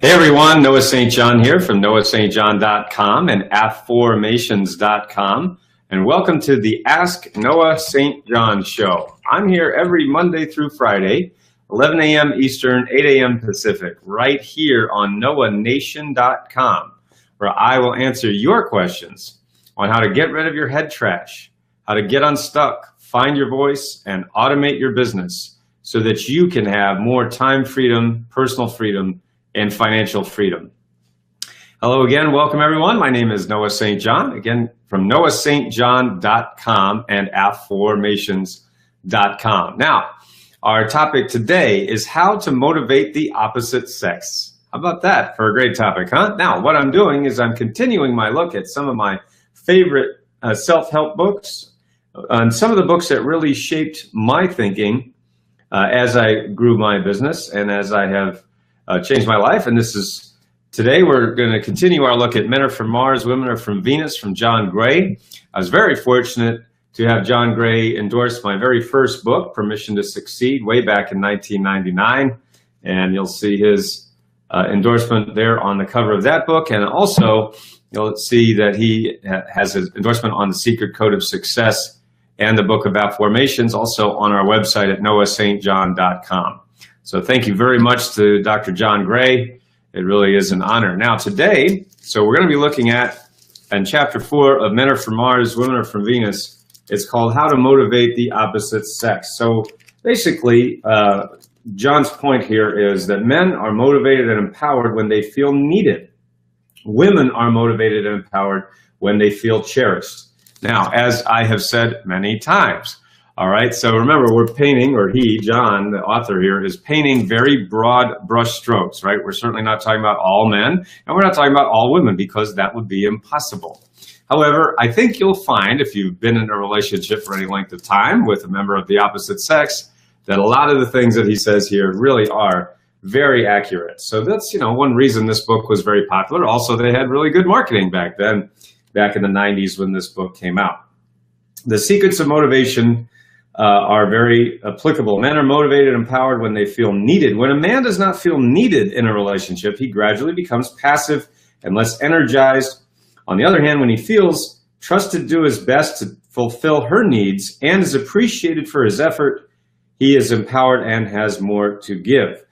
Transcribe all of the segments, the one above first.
Hey everyone, Noah St. John here from noahstjohn.com and affirmations.com, and welcome to the Ask Noah St. John Show. I'm here every Monday through Friday, 11 a.m. Eastern, 8 a.m. Pacific, right here on noahnation.com, where I will answer your questions on how to get rid of your head trash, how to get unstuck, find your voice, and automate your business so that you can have more time freedom, personal freedom, and financial freedom. Hello again, welcome everyone. My name is Noah St. John, again from noahstjohn.com and affirmations.com. Now, our topic today is how to motivate the opposite sex. How about that for a great topic, huh? Now, what I'm doing is I'm continuing my look at some of my favorite self-help books, and some of the books that really shaped my thinking as I grew my business and as I have changed my life. And today we're going to continue our look at Men Are From Mars, Women Are From Venus from John Gray. I was very fortunate to have John Gray endorse my very first book, Permission to Succeed, way back in 1999. And you'll see his endorsement there on the cover of that book. And also you'll see that he has his endorsement on The Secret Code of Success and the book of affirmations, also on our website at noahstjohn.com. So thank you very much to Dr. John Gray. It really is an honor. Now today, so we're going to be looking at, in Chapter 4 of Men Are From Mars, Women Are From Venus, it's called How to Motivate the Opposite Sex. So basically, John's point here is that men are motivated and empowered when they feel needed. Women are motivated and empowered when they feel cherished. Now, as I have said many times, all right, so remember, we're painting, or he, John, the author here, is painting very broad brush strokes, right? We're certainly not talking about all men, and we're not talking about all women, because that would be impossible. However, I think you'll find, if you've been in a relationship for any length of time with a member of the opposite sex, that a lot of the things that he says here really are very accurate. So that's, one reason this book was very popular. Also, they had really good marketing back then, back in the 90s when this book came out. The secrets of motivation are very applicable. Men are motivated and empowered when they feel needed. When a man does not feel needed in a relationship, he gradually becomes passive and less energized. On the other hand, when he feels trusted to do his best to fulfill her needs and is appreciated for his effort, he is empowered and has more to give.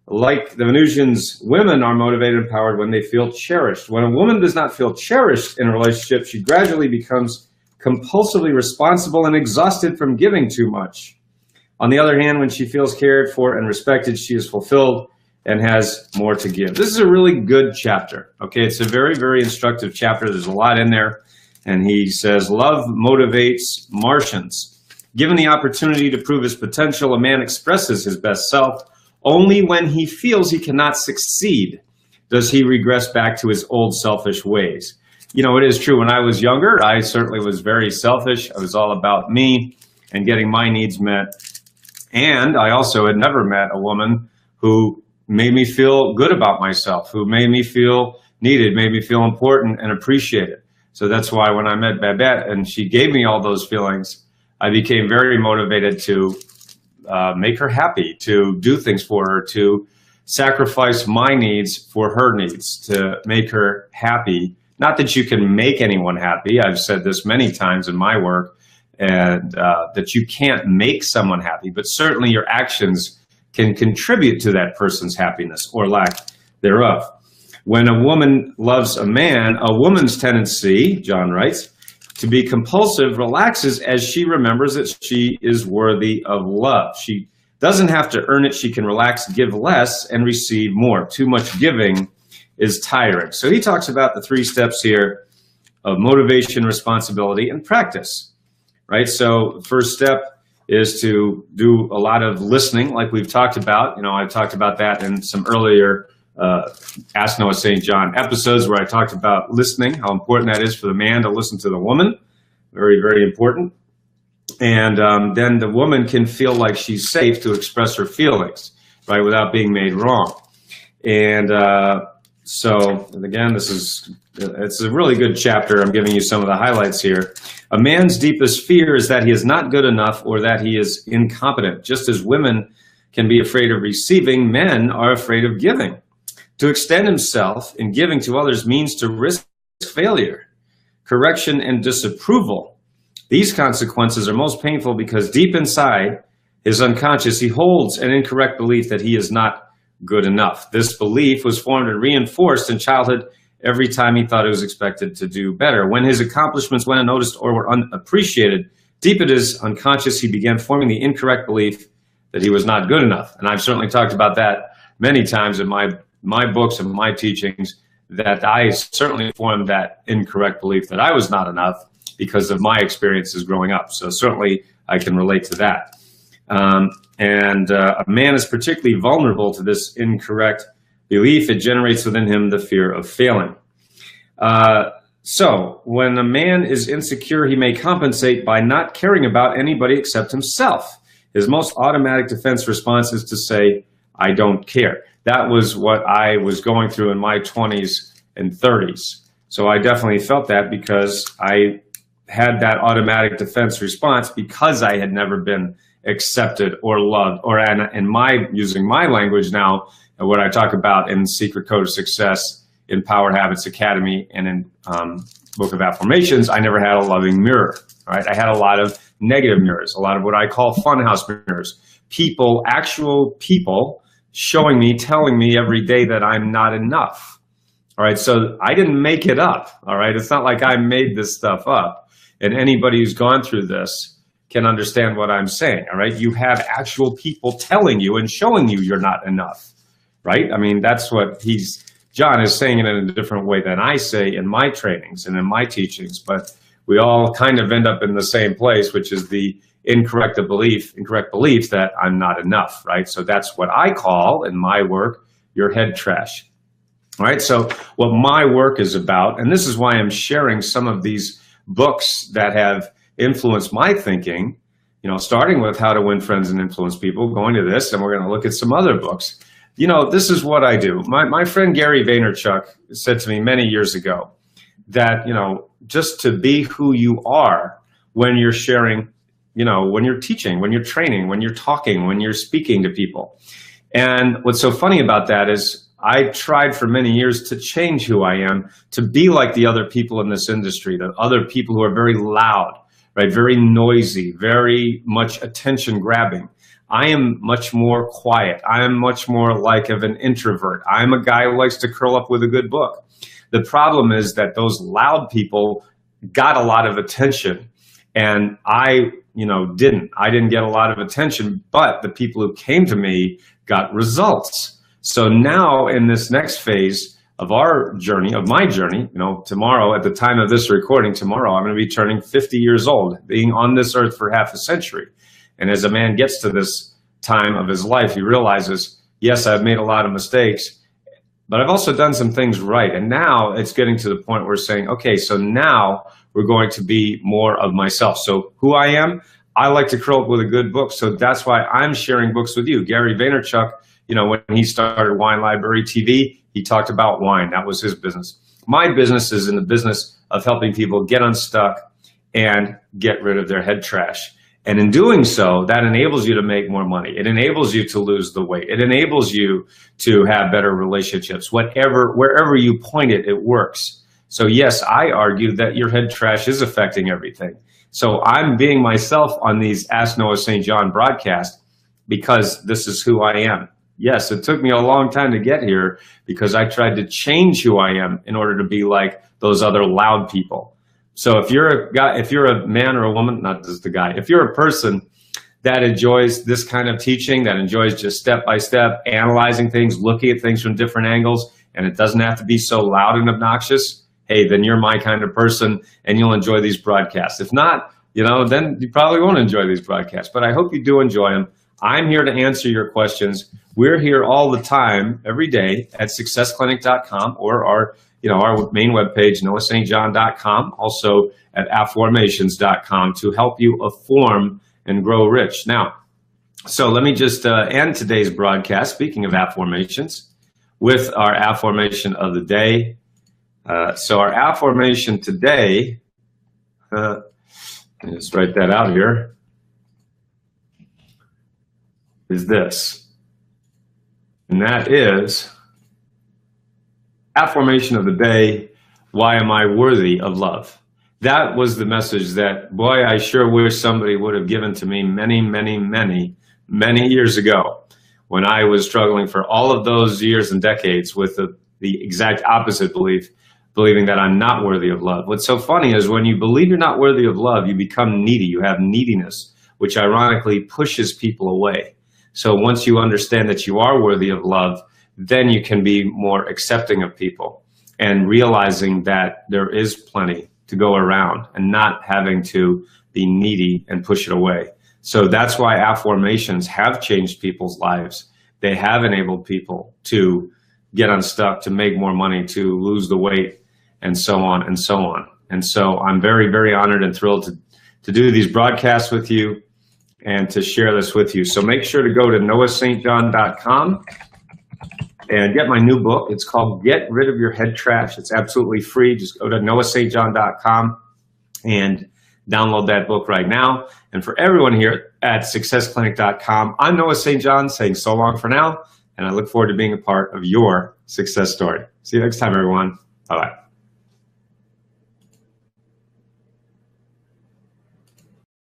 Like the Venusians, women are motivated and empowered when they feel cherished. When a woman does not feel cherished in a relationship, she gradually becomes compulsively responsible and exhausted from giving too much. On the other hand, when she feels cared for and respected, she is fulfilled and has more to give. This is a really good chapter. Okay, it's a very, very instructive chapter. There's a lot in there. And he says, love motivates Martians. Given the opportunity to prove his potential, a man expresses his best self. Only when he feels he cannot succeed does he regress back to his old selfish ways. It is true. When I was younger, I certainly was very selfish. I was all about me and getting my needs met. And I also had never met a woman who made me feel good about myself, who made me feel needed, made me feel important and appreciated. So that's why when I met Babette and she gave me all those feelings, I became very motivated to make her happy, to do things for her, to sacrifice my needs for her needs, to make her happy. Not that you can make anyone happy. I've said this many times in my work, and that you can't make someone happy, but certainly your actions can contribute to that person's happiness or lack thereof. When a woman loves a man, a woman's tendency, John writes, to be compulsive relaxes as she remembers that she is worthy of love. She doesn't have to earn it. She can relax, give less, and receive more. Too much giving is tiring. So he talks about the 3 steps here of motivation, responsibility, and practice, right? So the first step is to do a lot of listening, like we've talked about. I've talked about that in some earlier Ask Noah St. John episodes where I talked about listening, how important that is for the man to listen to the woman. Very, very important. And then the woman can feel like she's safe to express her feelings, right, without being made wrong. And again, it's a really good chapter. I'm giving you some of the highlights here. A man's deepest fear is that he is not good enough or that he is incompetent. Just as women can be afraid of receiving, men are afraid of giving. To extend himself in giving to others means to risk failure, correction, and disapproval. These consequences are most painful because deep inside his unconscious, he holds an incorrect belief that he is not good enough. This belief was formed and reinforced in childhood every time he thought he was expected to do better. When his accomplishments went unnoticed or were unappreciated, deep in his unconscious, he began forming the incorrect belief that he was not good enough. And I've certainly talked about that many times in my books and my teachings, that I certainly formed that incorrect belief that I was not enough because of my experiences growing up. So certainly I can relate to that. A man is particularly vulnerable to this incorrect belief. It generates within him the fear of failing. So when a man is insecure, he may compensate by not caring about anybody except himself. His most automatic defense response is to say, I don't care. That was what I was going through in my 20s and 30s. So I definitely felt that because I had that automatic defense response because I had never been accepted or loved, or using my language now, and what I talk about in Secret Code of Success, in Power Habits Academy, and in Book of Affirmations, I never had a loving mirror. All right, I had a lot of negative mirrors, a lot of what I call funhouse mirrors. People, actual people, showing me, telling me every day that I'm not enough. All right, so I didn't make it up. All right, it's not like I made this stuff up. And anybody who's gone through this can understand what I'm saying. All right, you have actual people telling you and showing you you're not enough. Right? I mean, that's what John is saying it in a different way than I say in my trainings and in my teachings, but we all kind of end up in the same place, which is the incorrect belief that I'm not enough, right? So that's what I call in my work, your head trash. All right, so what my work is about, and this is why I'm sharing some of these books that have influenced my thinking, starting with How to Win Friends and Influence People, going to this, and we're going to look at some other books. This is what I do. My friend Gary Vaynerchuk said to me many years ago that, just to be who you are when you're sharing, when you're teaching, when you're training, when you're talking, when you're speaking to people. And what's so funny about that is I tried for many years to change who I am, to be like the other people in this industry, the other people who are very loud, right? Very noisy, very much attention grabbing. I am much more quiet. I am much more like of an introvert. I'm a guy who likes to curl up with a good book. The problem is that those loud people got a lot of attention, and I didn't get a lot of attention, but the people who came to me got results. So now in this next phase of our journey, of my journey, tomorrow, at the time of this recording, tomorrow, I'm going to be turning 50 years old, being on this earth for half a century. And as a man gets to this time of his life, he realizes, yes, I've made a lot of mistakes, but I've also done some things right. And now it's getting to the point where we're saying, okay, so now we're going to be more of myself. So who I am, I like to curl up with a good book. So that's why I'm sharing books with you. Gary Vaynerchuk, when he started Wine Library TV, he talked about wine. That was his business. My business is in the business of helping people get unstuck and get rid of their head trash. And in doing so, that enables you to make more money. It enables you to lose the weight. It enables you to have better relationships. Wherever you point it, it works. So yes, I argue that your head trash is affecting everything. So I'm being myself on these Ask Noah St. John broadcasts because this is who I am. Yes, it took me a long time to get here because I tried to change who I am in order to be like those other loud people. So if you're a guy, if you're a man or a woman, not just a guy, if you're a person that enjoys this kind of teaching, that enjoys just step by step analyzing things, looking at things from different angles, and it doesn't have to be so loud and obnoxious, hey, then you're my kind of person and you'll enjoy these broadcasts. If not, then you probably won't enjoy these broadcasts, but I hope you do enjoy them. I'm here to answer your questions. We're here all the time, every day at successclinic.com or our main webpage, noahstjohn.com, also at affirmations.com to help you form and grow rich. Now, so let me just end today's broadcast, speaking of affirmations, with our affirmation of the day. So our affirmation today, let me just write that out here, is this. And that is, affirmation of the day, why am I worthy of love? That was the message that, boy, I sure wish somebody would have given to me many, many, many, many years ago when I was struggling for all of those years and decades with the exact opposite belief, believing that I'm not worthy of love. What's so funny is when you believe you're not worthy of love, you become needy. You have neediness, which ironically pushes people away. So once you understand that you are worthy of love, then you can be more accepting of people and realizing that there is plenty to go around and not having to be needy and push it away. So that's why affirmations have changed people's lives. They have enabled people to get unstuck, to make more money, to lose the weight, and so on and so on. And so I'm very, very honored and thrilled to do these broadcasts with you and to share this with you. So make sure to go to noahstjohn.com and get my new book. It's called Get Rid of Your Head Trash. It's absolutely free. Just go to noahstjohn.com and download that book right now. And for everyone here at successclinic.com, I'm Noah St. John saying so long for now, and I look forward to being a part of your success story. See you next time, everyone. Bye-bye.